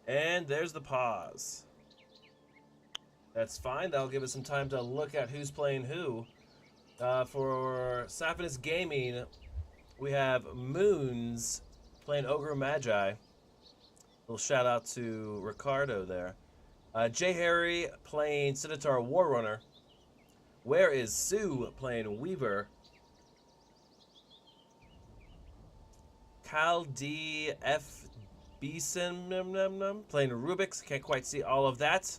And there's the pause. That's fine. That'll give us some time to look at who's playing who. For Sapphirus Gaming, we have Moons playing Ogre Magi. Little shout out to Ricardo there. J. Harry playing Sinitar Warrunner. Where is Sue playing Weaver? Cal D. F. Beeson playing Rubik's. Can't quite see all of that.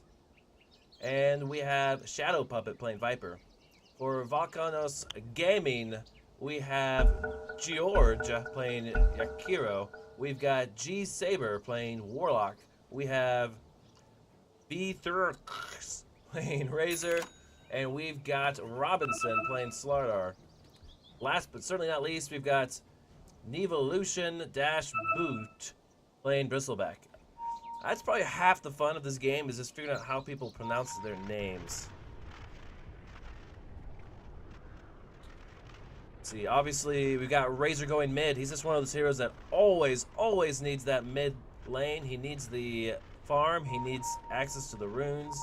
And we have Shadow Puppet playing Viper. For Vulcanos Gaming, we have George playing Yakiro. We've got G. Saber playing Warlock. We have B. Thurks playing Razor. And we've got Robinson playing Slardar. Last but certainly not least, we've got Nevolution-Boot playing Bristleback. That's probably half the fun of this game, is just figuring out how people pronounce their names. See, obviously, we've got Razor going mid. He's just one of those heroes that always needs that mid lane. He needs the farm. He needs access to the runes.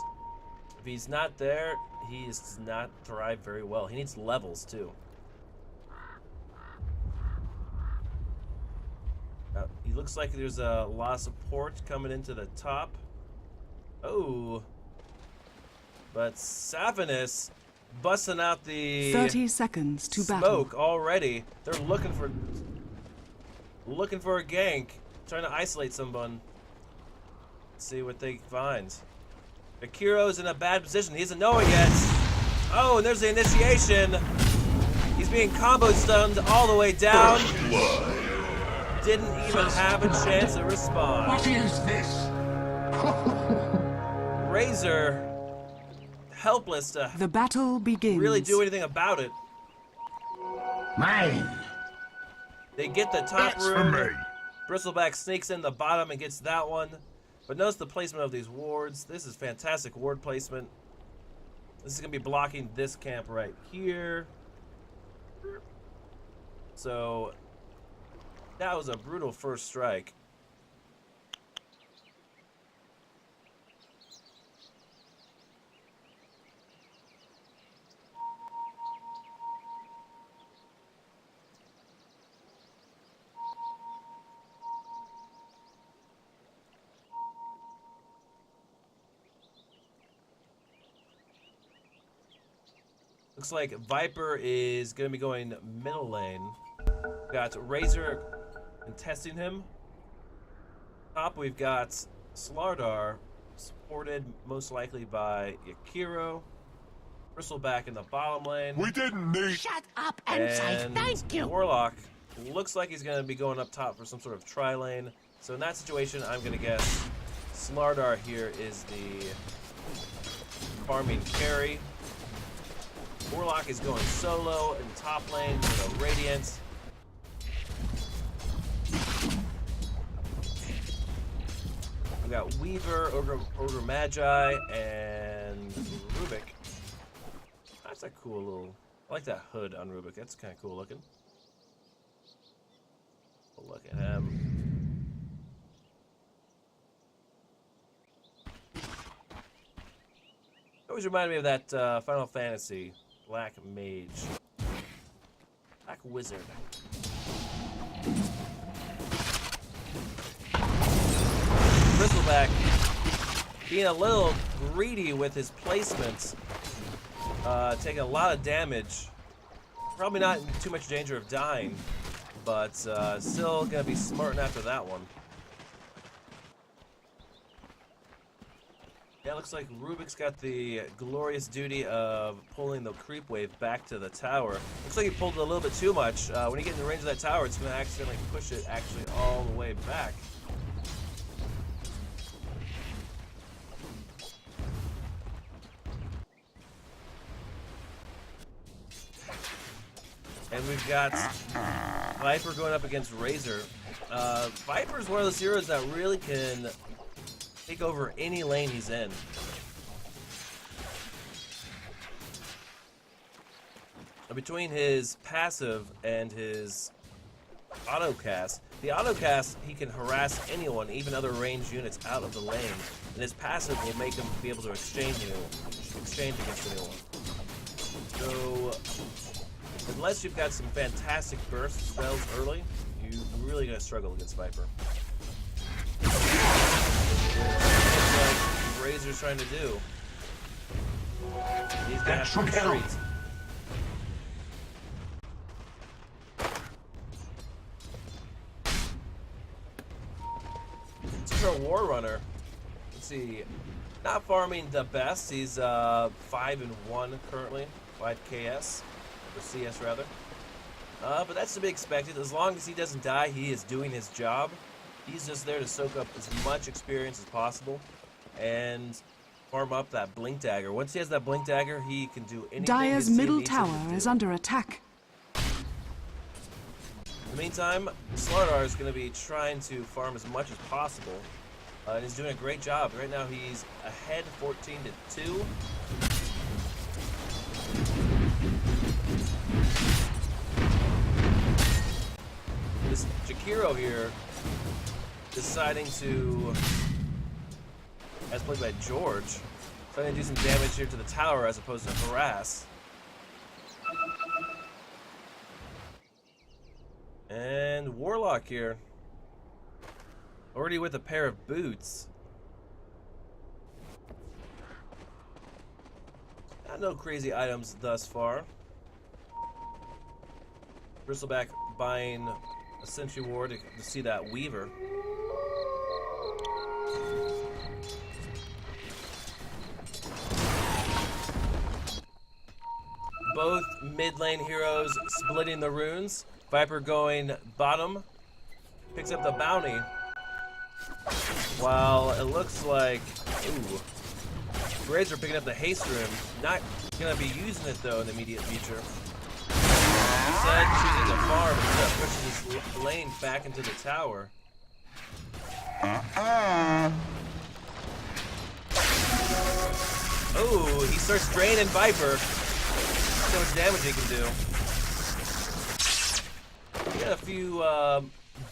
If he's not there, he does not thrive very well. He needs levels, too. He looks like there's a lot of support coming into the top. Oh. But Sapphirus busting out the 30 seconds to smoke battle. already. They're looking for a gank, trying to isolate someone. Let's see what they find. Akiro's in a bad position. He doesn't know it yet. Oh, and there's the initiation. He's being combo stunned all the way down. Didn't even have a chance to respond. What is this? Razor helpless to The battle begins. really do anything about it. Mine. They get the top That's for room. me. Bristleback sneaks in the bottom and gets that one. But notice the placement of these wards. This is fantastic ward placement. This is going to be blocking this camp right here. So that was a brutal first strike. Looks like Viper is going to be going middle lane. Got Razor contesting him. Top, we've got Slardar, supported most likely by Yakiro. Bristleback in the bottom lane. We didn't need. Shut up and say thank you. Warlock looks like he's going to be going up top for some sort of tri-lane. So in that situation, I'm going to guess Slardar here is the farming carry. Warlock is going solo in top lane with a Radiant. We got Weaver, Ogre Magi, and Rubik. That's a cool little... I like that hood on Rubik. That's kind of cool looking. Look at him. Always reminded me of that Final Fantasy Black Mage. Black Wizard. Bristleback being a little greedy with his placements. Taking a lot of damage. Probably not in too much danger of dying, but still gonna be smarting after that one. Yeah, it looks like Rubik's got the glorious duty of pulling the creep wave back to the tower. Looks like he pulled it a little bit too much. When you get in the range of that tower, it's going to accidentally push it actually all the way back. And we've got Viper going up against Razor. Viper's one of those heroes that really can take over any lane he's in. Between his passive and his auto cast, The autocast, he can harass anyone, even other ranged units, out of the lane, and his passive will make him be able to exchange against anyone. So, unless you've got some fantastic burst spells early, you're really going to struggle against Viper. That's what Razor's trying to do. He's going to have to retreat. This is our War Runner. Let's see. Not farming the best. He's 5-1 currently. 5 KS. Or CS rather. But that's to be expected. As long as he doesn't die, he is doing his job. He's just there to soak up as much experience as possible and farm up that Blink Dagger. Once he has that Blink Dagger, he can do anything. Dire's middle tower is under attack. In the meantime, Slardar is going to be trying to farm as much as possible. And he's doing a great job. Right now he's ahead 14-2. This Jakiro here deciding to, as played by George, trying to do some damage here to the tower as opposed to harass. And Warlock here, already with a pair of boots. No crazy items thus far. Bristleback buying a Sentry Ward to see that Weaver. Both mid lane heroes splitting the runes. Viper going bottom, picks up the bounty. While it looks like, ooh, Razor picking up the haste rune. Not gonna be using it though in the immediate future. Instead, choosing to farm instead of pushing his lane back into the tower. Oh, he starts draining Viper. So much damage he can do. He got a few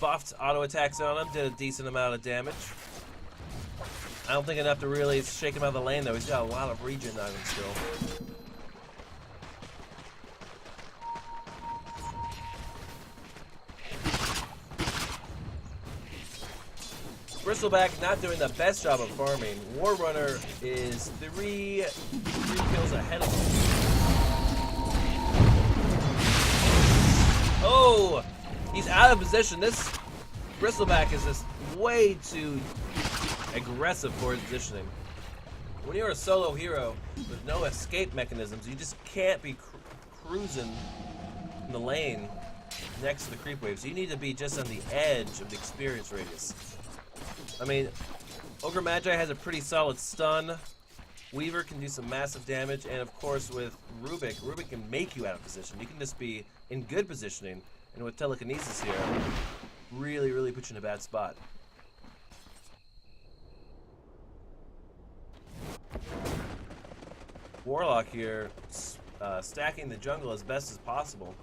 buffed auto attacks on him, did a decent amount of damage. I don't think enough to really shake him out of the lane though. He's got a lot of regen on him still. Bristleback not doing the best job of farming. War Runner is three kills ahead of him. Oh, he's out of position. This Bristleback is just way too aggressive for his positioning. When you're a solo hero with no escape mechanisms, you just can't be cruising in the lane next to the creep waves. You need to be just on the edge of the experience radius. I mean, Ogre Magi has a pretty solid stun. Weaver can do some massive damage, and of course with Rubik can make you out of position. You can just be in good positioning, and with Telekinesis here, really put you in a bad spot. Warlock here, stacking the jungle as best as possible.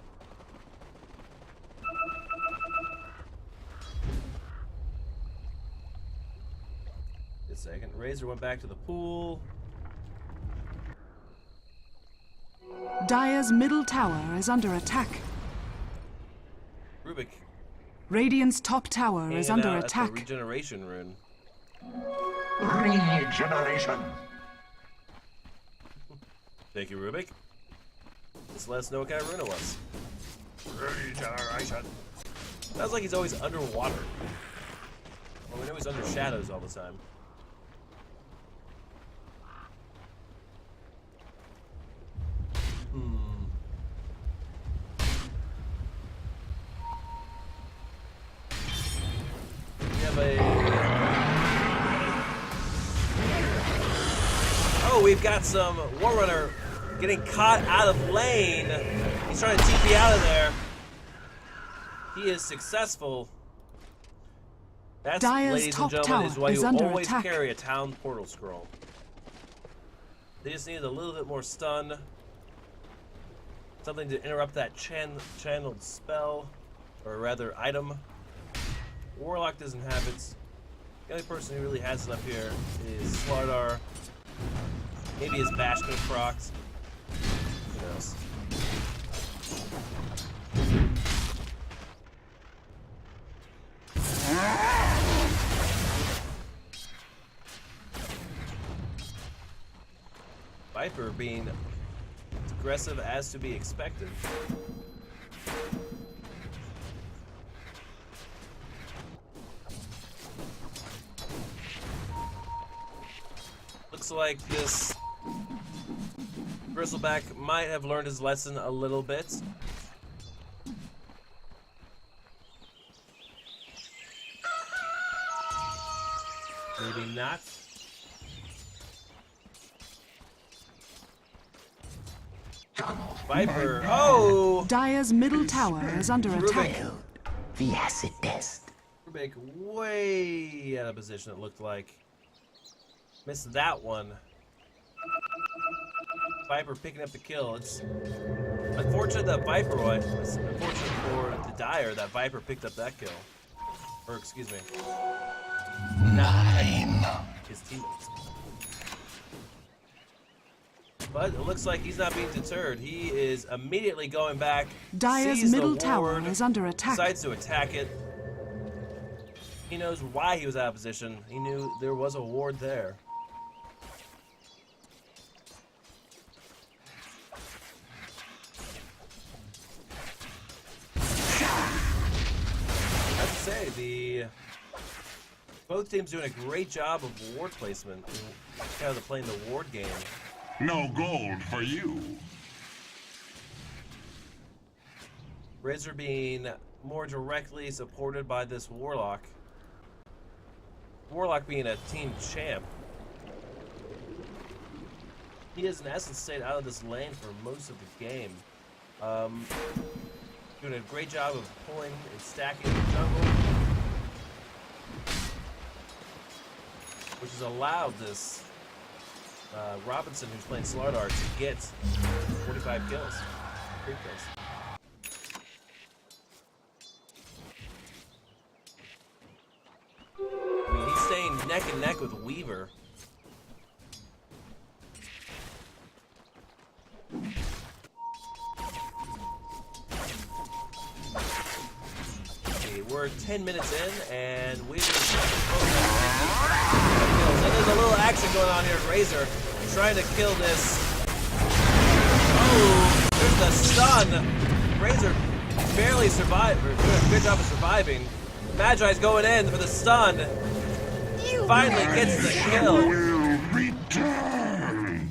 Just a second. Razor went back to the pool. Dire's middle tower is under attack. Rubik. Radiant's top tower is under attack. The regeneration rune. Regeneration. Thank you, Rubik. Just let us know what kind of rune it was. Regeneration. Sounds like he's always underwater. Well, we know he's under shadows all the time. We have a... Oh, we've got some War Runner getting caught out of lane. He's trying to TP out of there. He is successful. That's, ladies and gentlemen, is why you always carry a town portal scroll. They just needed a little bit more stun. Something to interrupt that channeled spell, or rather item. Warlock doesn't have it. The only person who really has it up here is Slardar. Maybe his Bash could have procced. Who knows? Viper being as aggressive as to be expected. Looks like this Bristleback might have learned his lesson a little bit. Maybe not. Viper. Oh! Dire's middle tower is under attack. The acid test. Rubik way out of position, it looked like. Missed that one. Viper picking up the kill. It's unfortunate that Viper, it's unfortunate for the Dire that Viper picked up that kill. Or, excuse me. 9. His teammates. But it looks like he's not being deterred. He is immediately going back. Dire's sees middle the tower ward, is under attack. decides to attack it. He knows why he was out of position. He knew there was a ward there. I have to say, both teams doing a great job of ward placement. Kind of playing the ward game. No gold for you. Razor being more directly supported by this Warlock. Warlock being a team champ. He has in essence stayed out of this lane for most of the game. Doing a great job of pulling and stacking the jungle. Which has allowed this Robinson, who's playing Slardar, to get 45 kills. 3 kills. I mean, he's staying neck and neck with Weaver. Okay, we're 10 minutes in, and Weaver's and there's a little action going on here at Razor, trying to kill this. Oh, there's the stun. Razor barely survived, or doing a good job of surviving. Magi's going in for the stun. Finally gets the kill. Will return.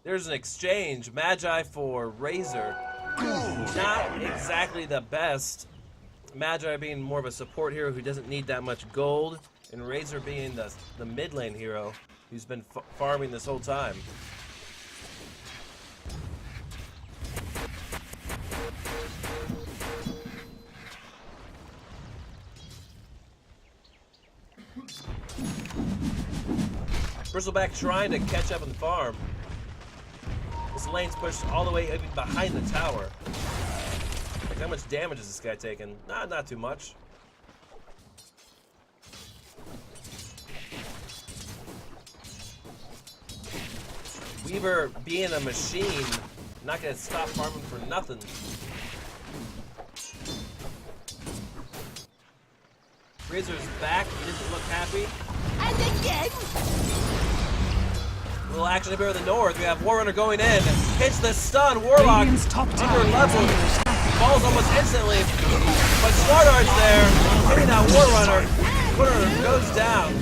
There's an exchange. Magi for Razor. Not exactly the best. Magi being more of a support hero who doesn't need that much gold, and Razor being the mid lane hero who's been farming this whole time. Bristleback trying to catch up and farm. This lane's pushed all the way even behind the tower. Like, how much damage is this guy taking? Not too much. Weaver being a machine, not gonna stop farming for nothing. Razor's back, he doesn't look happy. And again. Little action up here in the north. We have Warrunner going in. Hits the stun. Warlock Radiant's top tower under is level. under attack. Falls almost instantly. But Slardar's there. Hitting that Warrunner. Warrunner goes down.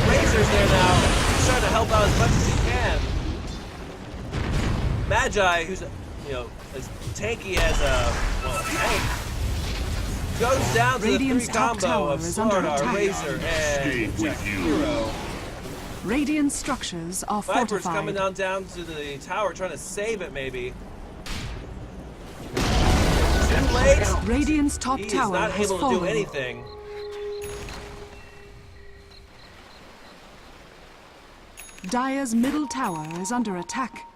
Razor's there now. He's trying to help out as much as he can. Magi, who's as tanky as a tank, goes down to Radiant's the 3 top combo tower of is under Slardar, attack. Razor, and Hero. Radiant structures are Viper's fortified. coming down to the tower, trying to save it, maybe. Too late. Radiant's top He is tower not has able to do fallen. anything. Dire's middle tower is under attack.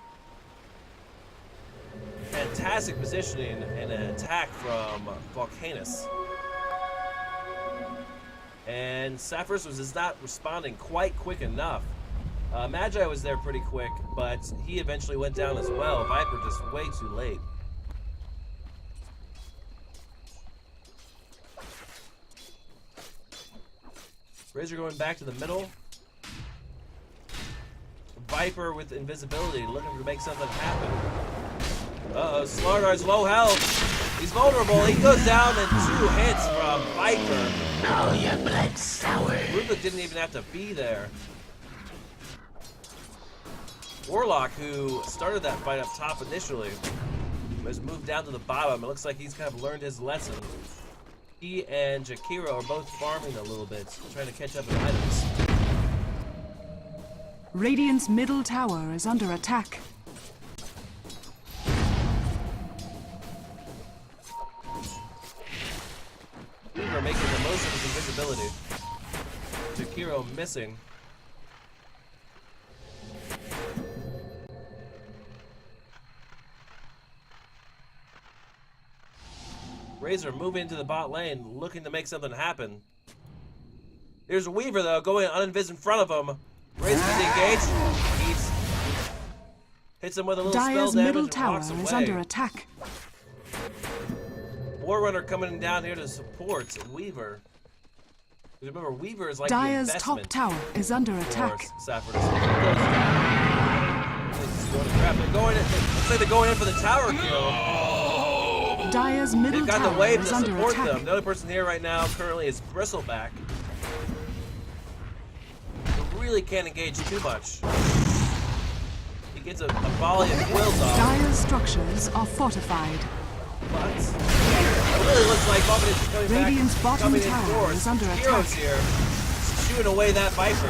fantastic positioning and an attack from Vulcanus. And Sapphirus was just not responding quite quick enough. Magi was there pretty quick, but he eventually went down as well. Viper just way too late. Razor going back to the middle. Viper with invisibility, looking to make something happen. Uh-oh, Slardar's low health. He's vulnerable. He goes down in 2 hits from Viper. Now your blood's sour. Rubik didn't even have to be there. Warlock, who started that fight up top initially, has moved down to the bottom. It looks like he's kind of learned his lesson. He and Jakiro are both farming a little bit, trying to catch up in items. Radiant's middle tower is under attack. Weaver making the most of his invisibility. Jakiro missing. Razor moving into the bot lane, looking to make something happen. There's Weaver, though, going uninvis in front of him. Razor gets engaged. Hits him with a little spell Dire's damage middle and tower walks is away. under attack. Warrunner coming down here to support Weaver. Remember, Weaver is like Dire's the top investment tower is under for attack. Sapphirus. Going to grab. Looks like they're going in for the tower kill. Dire's middle They've got the tower wave is to under support attack. them. The only person here right now currently is Bristleback. Who really can't engage too much. He gets a volley of quills off. Dire's structures are fortified. But it really looks like Vulcan is coming Radiant's back, bottom coming in tower force. is under Heroes attack. here, shooting away that Viper.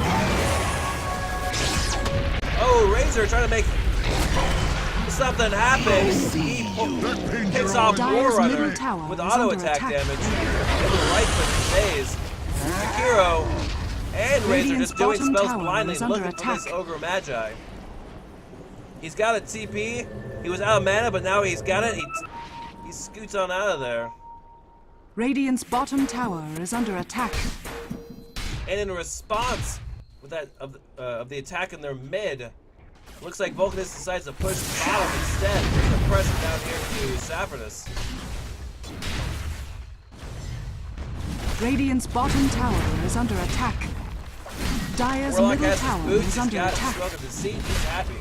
Oh, Razor trying to make something happen. He picks off Dire's middle Warrunner tower with is auto under attack attack. damage. Able to right click the phase. Jakiro and Razor Radiant's just doing bottom spells tower blindly, is under looking for this attack. Ogre Magi. He's got a TP. He was out of mana, but now he's got it. He scoots on out of there. Radiant's bottom tower is under attack. And in response with that of the attack in their mid, looks like Vulcanus decides to push bottom instead, bring the pressure down here to Sapphirus. Radiant's bottom tower is under attack. Dire's Warlock middle has his tower boots, is he's under got his attack. stroke of his seat, he's happy.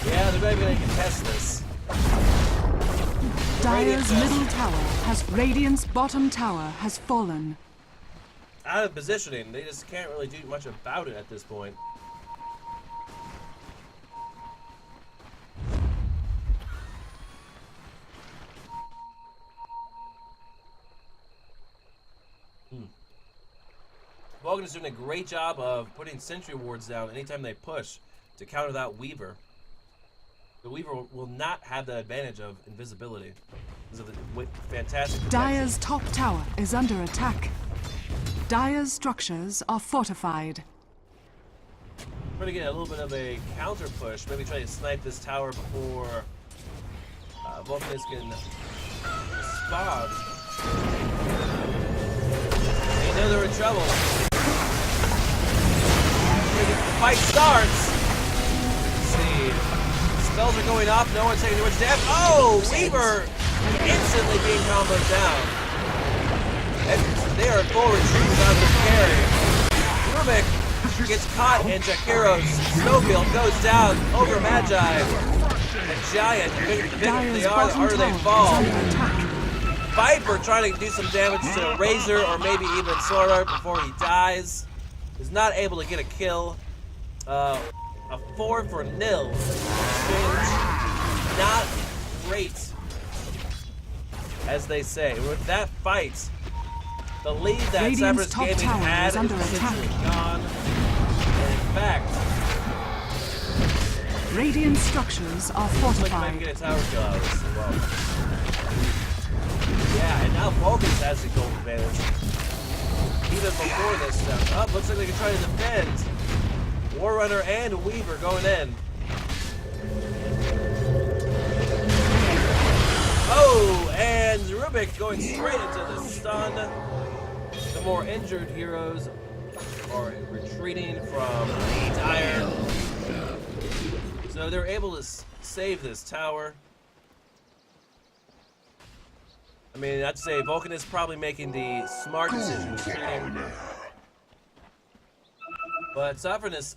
Yeah, they're not even going to contest this. Dire's Radiant middle tower has Radiant's bottom tower has fallen. out of positioning. They just can't really do much about it at this point. Vulcan is doing a great job of putting sentry wards down anytime they push to counter that Weaver. The Weaver will not have the advantage of invisibility because of the fantastic protection. Dire's top tower is under attack. Dire's structures are fortified. We're going to get a little bit of a counter push. Maybe try to snipe this tower before Vulcanus can respond. They know they're in trouble. The fight starts. Let's see. Spells are going off. No one's taking too much damage. Oh, Weaver instantly being comboed down. And they are in full retreat without the carry. Rubik gets caught, and Jakiro's snowfield goes down over Magi. The Giant, the bigger Dire's they are, the bottom harder they tower fall. is under attack. Viper trying to do some damage to Razor or maybe even Sword before he dies. Is not able to get a kill. A 4 for nil. Not great, as they say. With that fight, the lead that Radiant's Sapphirus top Gaming tower had is under essentially attack. gone. And in fact, Radiant structures are looks like they might get fortified. a tower kill out of this as well. Yeah, and now Vulcanus has the gold advantage. Even before this stuff. Oh, looks like they can try to defend. Warrunner and Weaver going in. Oh, and Rubik going straight into the stun. The more injured heroes are retreating from Dire. So they're able to save this tower. I mean, I'd say Vulcan is probably making the smart decision retreating. But Sapphirus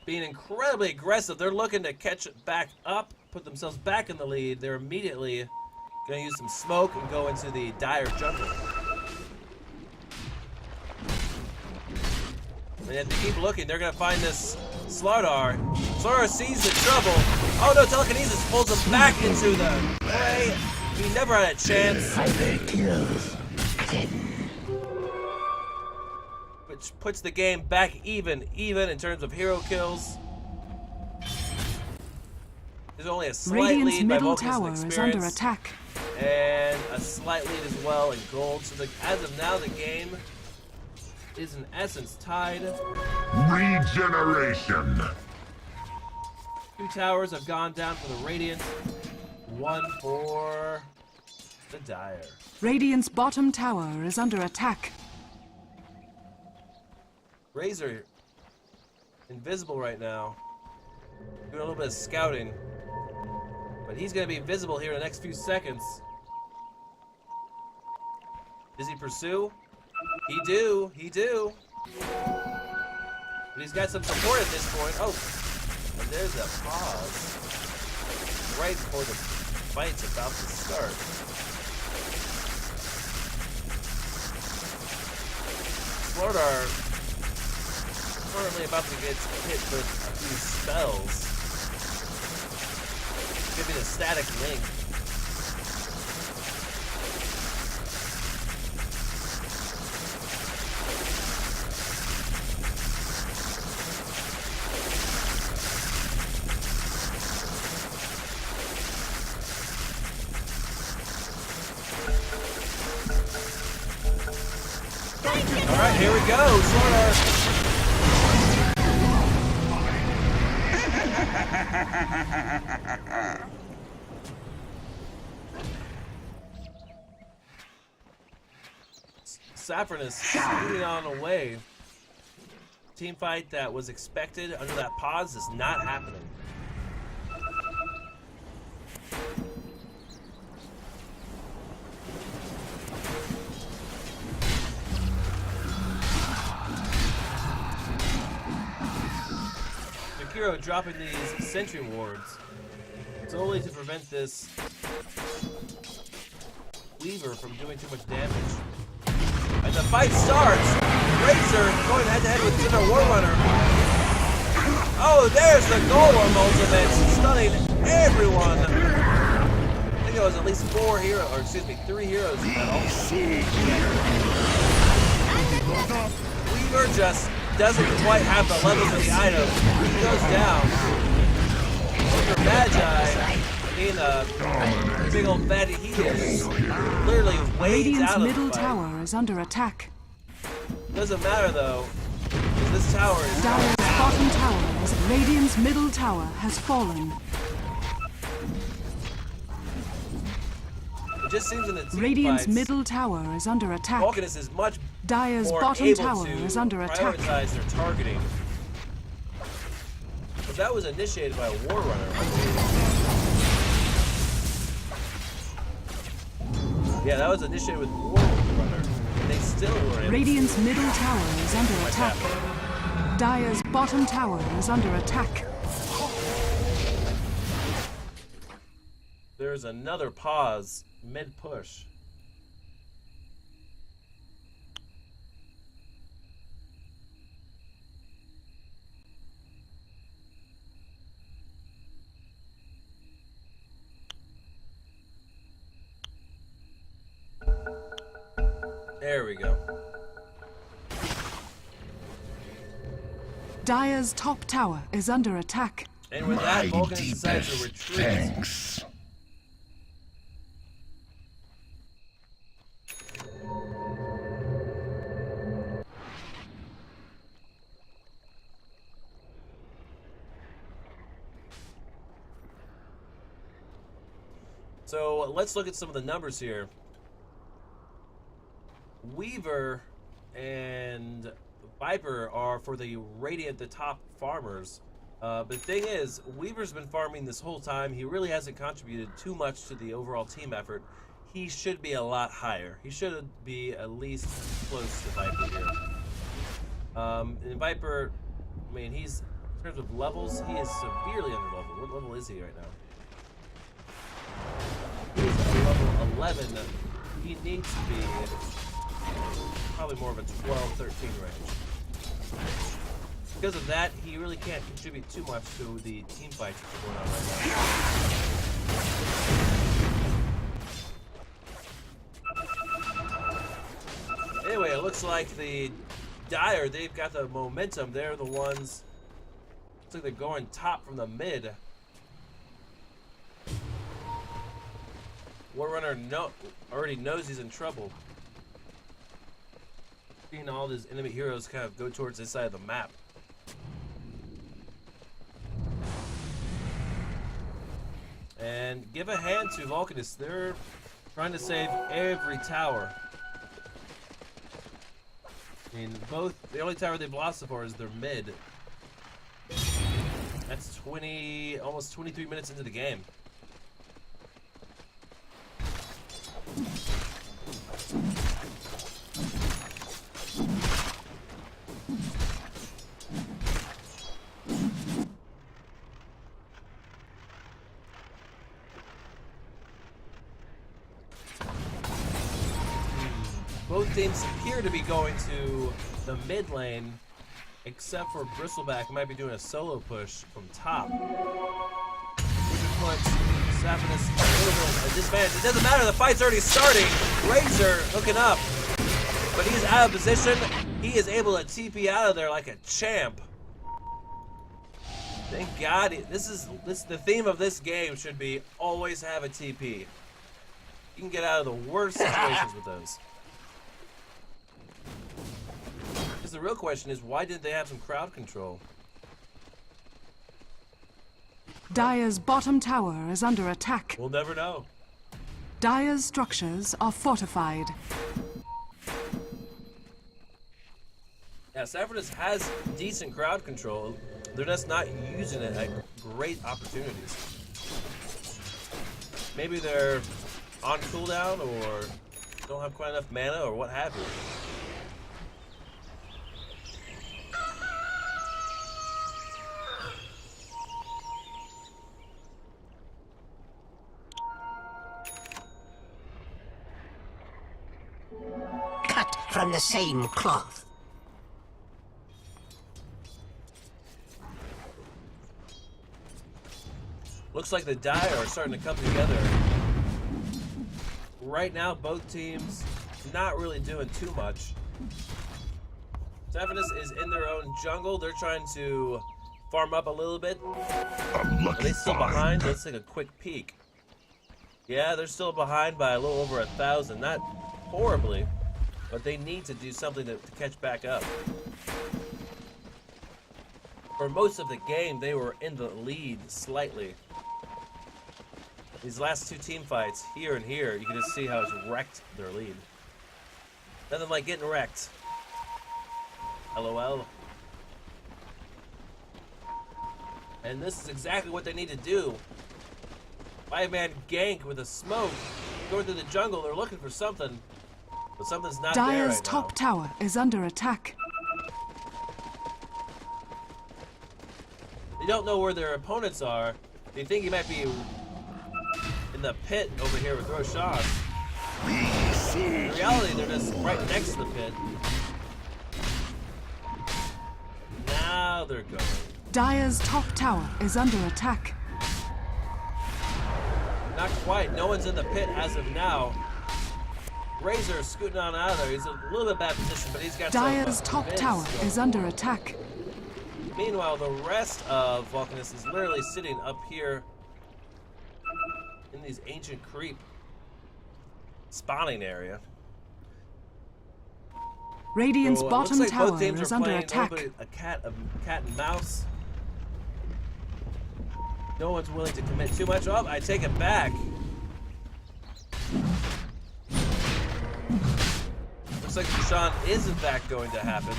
being incredibly aggressive. They're looking to catch it back up, put themselves back in the lead. They're immediately going to use some smoke and go into the Dire jungle. And if they keep looking, they're going to find this Slardar. Slardar sees the trouble. Oh no, telekinesis pulls him back into the fray. He never had a chance. Which puts the game back even in terms of hero kills. There's only a slight Radiant's lead by middle Vulcan's tower is experience. under attack. And a slight lead as well in gold. So as of now, the game is in essence tied. Regeneration. 2 towers have gone down for the Radiant. 1 for the Dire. Radiant's bottom tower is under attack. Razor, invisible right now. Doing a little bit of scouting. But he's going to be visible here in the next few seconds. Does he pursue? He do. But he's got some support at this point. Oh, and there's a pause. Right before the fight's about to start. Slardar currently about to get hit with a few spells. Give me the static link. All right, here we go. Slardar. Sapphirus scooting on away. Team fight that was expected under that pause is not happening. Jakiro dropping these sentry wards solely to prevent this Weaver from doing too much damage. As the fight starts, Razor going head-to-head with Cinder Warrunner. Oh, there's the Golem ultimate, stunning everyone. I think it was at least 3 heroes in that ultimate. Weaver just doesn't quite have the levels of the item. He goes down. Over Magi, being a big old fatty, he is literally wades Radiant's out of the middle fight. tower is under attack. Doesn't matter though, 'cause this tower is Dire's bottom tower is Radiant's middle tower has fallen. It just seems in the team Radiant's fights, middle tower is under attack. Vulcanus is much Dire's more bottom able tower to is under attack. prioritize their targeting. But that was initiated by a Warrunner. Yeah, that was initiated with Warrunner. And they still were able Radiant's to middle tower is under like attack. that. Dire's bottom tower is under attack. There's another pause mid-push. There we go. Dire's top tower is under attack. And with that, My Vulcan decides to deepest retreat. thanks. So let's look at some of the numbers here. Weaver and Viper are for the Radiant, the top farmers. But the thing is, Weaver's been farming this whole time. He really hasn't contributed too much to the overall team effort. He should be a lot higher. He should be at least close to Viper here. And Viper, I mean, he's, in terms of levels, he is severely underleveled. What level is he right now? He's at level 11. He needs to be probably more of a 12, 13 range. Because of that, he really can't contribute too much to the team fights that are going on right now. Anyway, it looks like the Dire, they've got the momentum. They're the ones, looks like they're going top from the mid. Warrunner already knows he's in trouble. Seeing all these enemy heroes kind of go towards this side of the map. And give a hand to Vulcanus. They're trying to save every tower. I mean, the only tower they've lost so far is their mid. That's almost 23 minutes into the game. Both teams appear to be going to the mid lane, except for Bristleback, who might be doing a solo push from top. Which would put Sapphirus a little bit of a disadvantage. It doesn't matter, the fight's already starting. Razor hooking up, but he's out of position. He is able to TP out of there like a champ. Thank God. The theme of this game should be always have a TP. You can get out of the worst situations with those. Because the real question is, why didn't they have some crowd control? Dire's bottom tower is under attack. We'll never know. Dire's structures are fortified. Yeah, Sapphirus has decent crowd control. They're just not using it at great opportunities. Maybe they're on cooldown or don't have quite enough mana or what have you. Cut from the same cloth. Looks like the Dire are starting to come together. Right now, both teams not really doing too much. Sapphirus is in their own jungle. They're trying to farm up a little bit. Are they still behind? Let's take a quick peek. Yeah, they're still behind by a little over 1,000. Not horribly, but they need to do something to catch back up. For most of the game, they were in the lead slightly. These last two team fights, here and here, you can just see how it's wrecked their lead. Nothing like getting wrecked. LOL. And this is exactly what they need to do. 5-man gank with a smoke. Going through the jungle, they're looking for something. But something's not there Dire's right top now. tower is under attack. They don't know where their opponents are. They think he might be in the pit over here with Roshan. In reality, they're just right next to the pit. Now they're going. Dire's top tower is under attack. Not quite. No one's in the pit as of now. Razor scooting on out of there. He's in a little bit bad position, but he's got Dire's some top mids tower going. is under attack. Meanwhile, the rest of Vulcanus is literally sitting up here in these ancient creep spawning area. Radiant's So, it bottom looks like both tower teams is are under playing attack. a little bit a cat and mouse. No one's willing to commit too much. Oh, I take it back. Looks like Sean is in fact going to happen.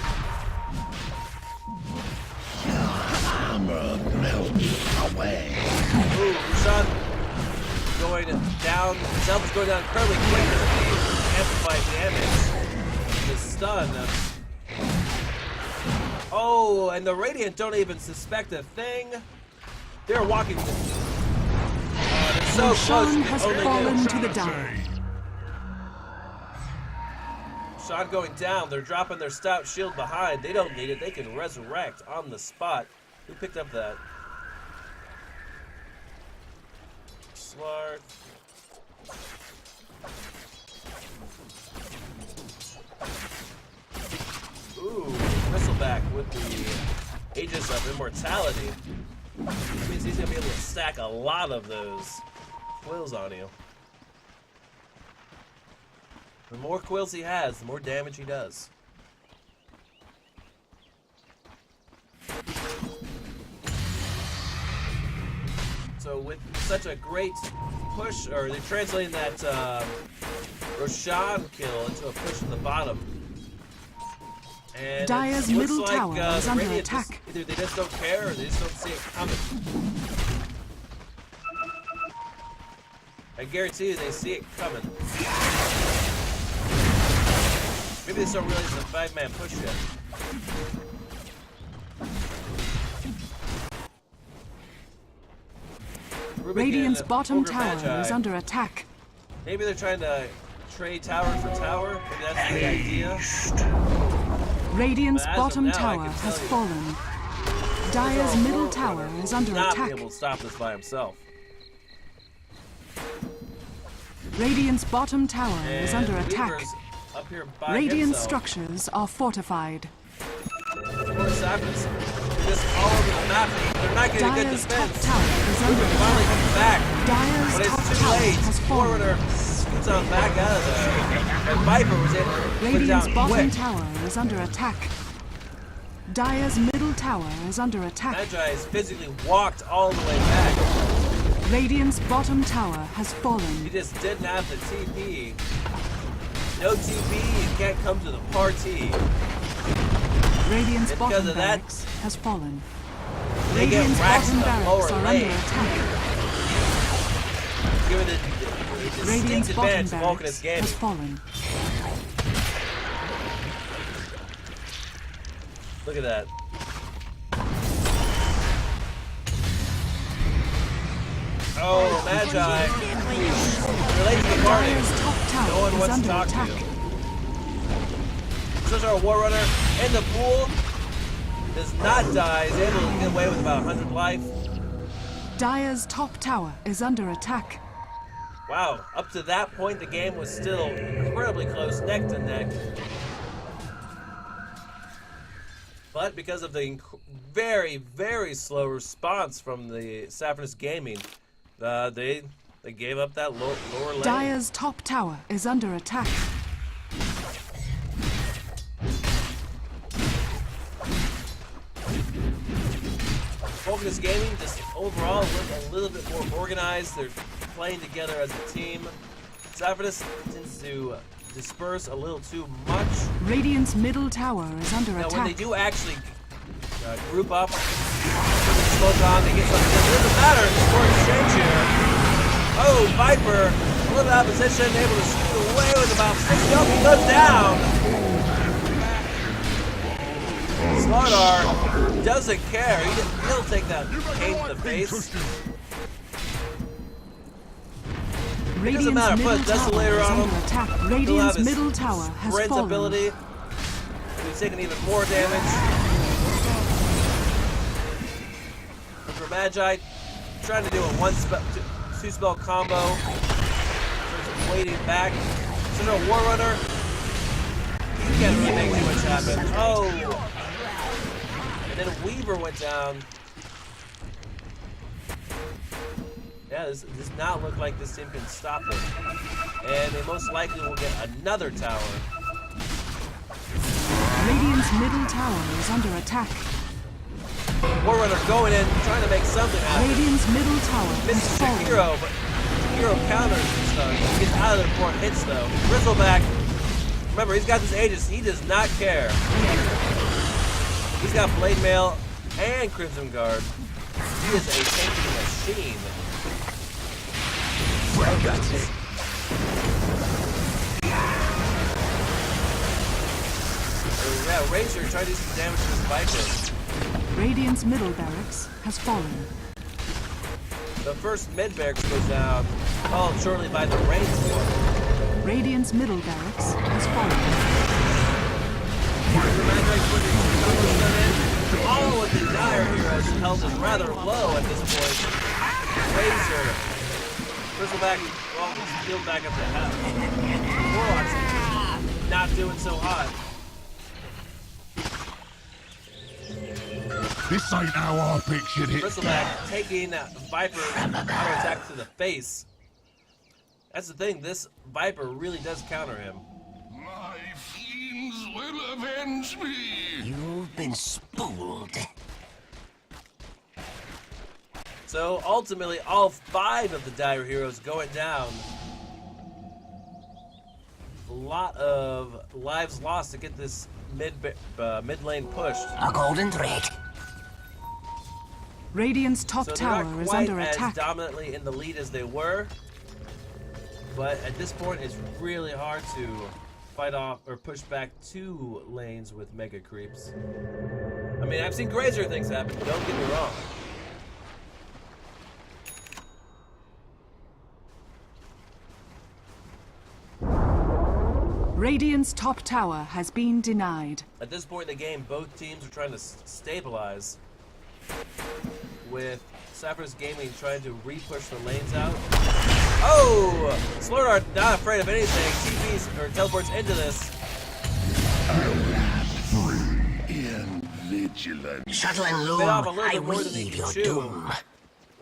Armor melts away. Ooh, Sean going down. His health is going down incredibly quick as the amplified damage. The stun. Oh, and the Radiant don't even suspect a thing. They're walking. They're so close. Sean has Only fallen knew. to the dire. Sean going down. They're dropping their stout shield behind. They don't need it. They can resurrect on the spot. Who picked up that? Slark. Ooh, Bristleback with the Aegis of Immortality. That means he's gonna be able to stack a lot of those quills on you. The more quills he has, the more damage he does. So with such a great push, or they're translating that Roshan kill into a push in the bottom. And Dire's it looks middle like, tower is the under Radiant attack. Either they just don't care, or they just don't see it coming. I guarantee you they see it coming. Maybe they just don't realize it's a 5-man push yet. Rubik Radiant's and bottom Ogre tower Magi. is under attack. Maybe they're trying to trade tower for tower. Maybe that's the idea. Radiant's But as of bottom now, I tower can has tell you, fallen. Dire's Our middle Warlord tower will is under not attack. be able to stop this by himself. Radiant's bottom tower is And under attack. Weaver's up here by Radiant himself. structures are fortified. Or Sapphirus. Just all over the map. They're not getting a good Dire's top defense. tower is under Weaver finally attack. comes back. Dire's But top it's too tower late. has fallen. Forerunner scoots on back out of there. And Viper was able to put it Radiant's down bottom quick. tower is under attack. Dire's middle tower is under attack. Magi has physically walked all the way back. Radiant's bottom tower has He fallen. just didn't have the TP. No TP, you can't come to the party. Radiant's And because bottom of that, barracks has fallen. They get Radiant's racks in bottom the barracks lower are lane. under attack. Give it a distinct Radiant's bottom advantage to Vulcanus barracks Gaming. has fallen. Look at that. Oh, Magi. You're late to the party. Dire's top No tower one is wants to under talk attack. to you. Such our War Runner in the pool. Does not die. Is able to get away with about 100 life. Dire's top tower is under attack. Wow. Up to that point, the game was still incredibly close, neck to neck. But because of the very, very slow response from the Sapphirus Gaming, they gave up that lower lane. Dire's top tower is under attack. Vulcanus Gaming just overall look a little bit more organized. They're playing together as a team. Sapphirus tends to disperse a little too much. Radiant's middle tower is under Now, when they attack. do actually group up, put the smoke on, they get something. It doesn't matter. It's for exchange here. Oh, Viper, a little out of position, able to scoot away with about 6 health. He goes down. Slardar doesn't care. He'll take that pain to the face. Radiant's matter, middle put tower Desolator is on under him. attack. He'll have Radiant's his middle tower has sprint fallen. ability. He's taking even more damage. And for Magi, trying to do a two spell combo. Just waiting back. So no War Runner. He can't really make too much happen. Oh! And then Weaver went down. Yeah, this does not look like this team can stop them. And they most likely will get another tower. Radiant's middle tower is under attack. War Runner going in, trying to make something happen. Radiant's middle tower has Misses fallen. Shakiro, but Shakiro counters. stun. He gets out of there before it hits though. Bristleback, remember he's got this Aegis. He does not care. He's got Blade Mail and Crimson Guard. He is a tanking machine. Yeah, Razor tried to do some damage to this Viper. Radiant's middle barracks has fallen. The first mid barracks goes down, followed shortly by the ranged one. Radiant's middle barracks has fallen. All of the dire heroes' health is rather low at this point. Razor, Bristleback, well, he's healed back up to half. Warlock's not doing so hot. This ain't how I pictured it. Bristleback taking Viper power attack to the face. That's the thing, this Viper really does counter him. My fiends will avenge me. You've been spooled. So ultimately, all 5 of the dire heroes going down. A lot of lives lost to get this mid lane pushed. A golden thread. Radiant's top So they're tower not is quite under as attack. dominantly in the lead as they were, but at this point, it's really hard to fight off or push back 2 lanes with mega creeps. I mean, I've seen crazier things happen. Don't get me wrong. Radiant's top tower has been denied. At this point in the game, both teams are trying to stabilize, with Sapphirus Gaming trying to re-push the lanes out. Oh! Slurdark not afraid of anything. TPs or teleports into this. In vigilant. Shuttle and Bit off a loom, little I bit more than he weave can your chew. doom.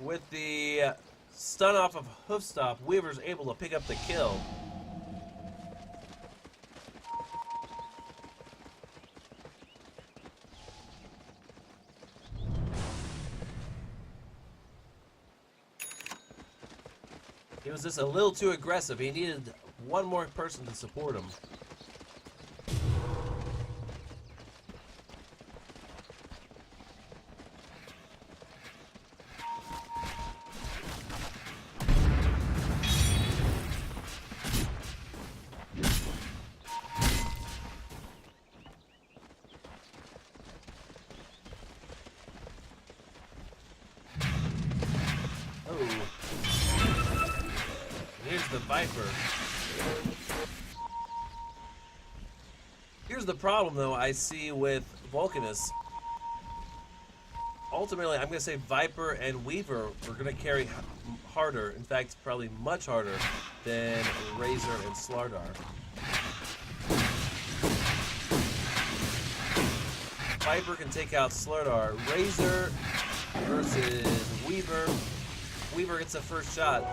With the stun off of Hoofstop, Weaver's able to pick up the kill. He was just a little too aggressive. He needed one more person to support him. Here's the Viper. Here's the problem, though, I see with Vulcanus. Ultimately, I'm going to say Viper and Weaver are going to carry harder. In fact, probably much harder than Razor and Slardar. Viper can take out Slardar. Razor versus Weaver. Weaver gets the first shot.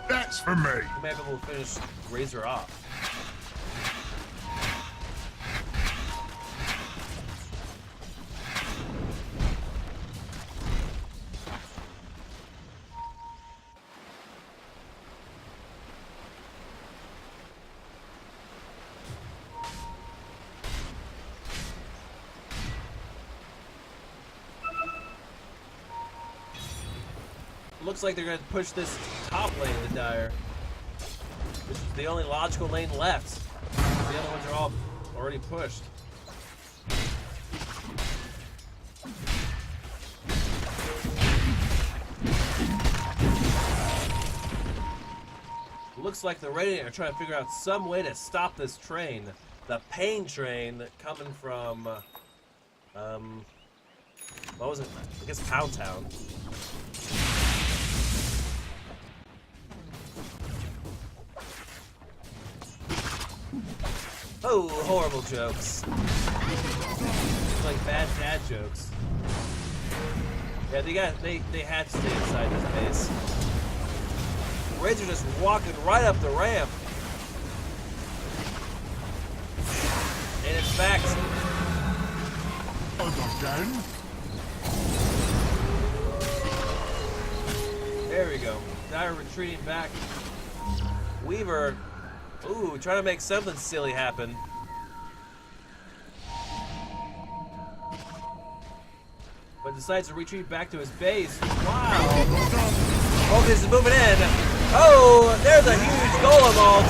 That's for me. He may be able to finish Razor off. Looks like they're going to push this top lane of the Dire, which is the only logical lane left. The other ones are all already pushed. Looks like the Radiant are trying to figure out some way to stop this train. The pain train coming from, what was it? I guess Pound Town. Oh, horrible jokes. Like bad dad jokes. Yeah, they had to stay inside this base. Razor just walking right up the ramp. And in fact, Again? there we go. Dire retreating back. Weaver, ooh, trying to make something silly happen. But decides to retreat back to his base. Wow. Vulcanus is moving in. Oh, there's a huge golem ult.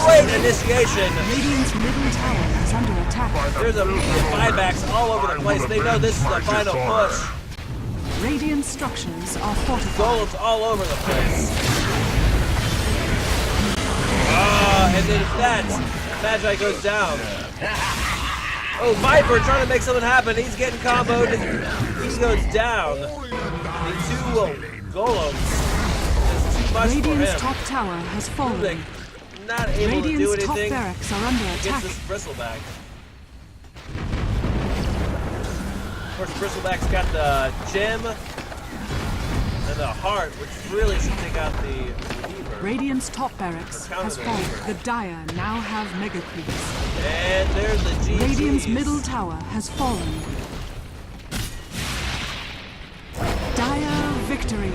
Great initiation. Radiant's middle tower is under attack. There's a buybacks all over the place. They know this is the final push. Radiant structures are fortified. Golems all over the place. Ah, and then that Magi goes down. Oh, Viper trying to make something happen. He's getting comboed. He goes down. The two golems. It's too much for Radiant's him. top tower has fallen. Like, not able to do Radiant's top anything barracks are under against attack. this bristleback. Of course, bristleback's got the gem and the heart, which really should take out the Reaver. Radiant's top barracks Or counter has the fallen. Reaver. The Dire now have mega creeps. And there's the GGs. Radiant's middle tower has fallen. Dire victory.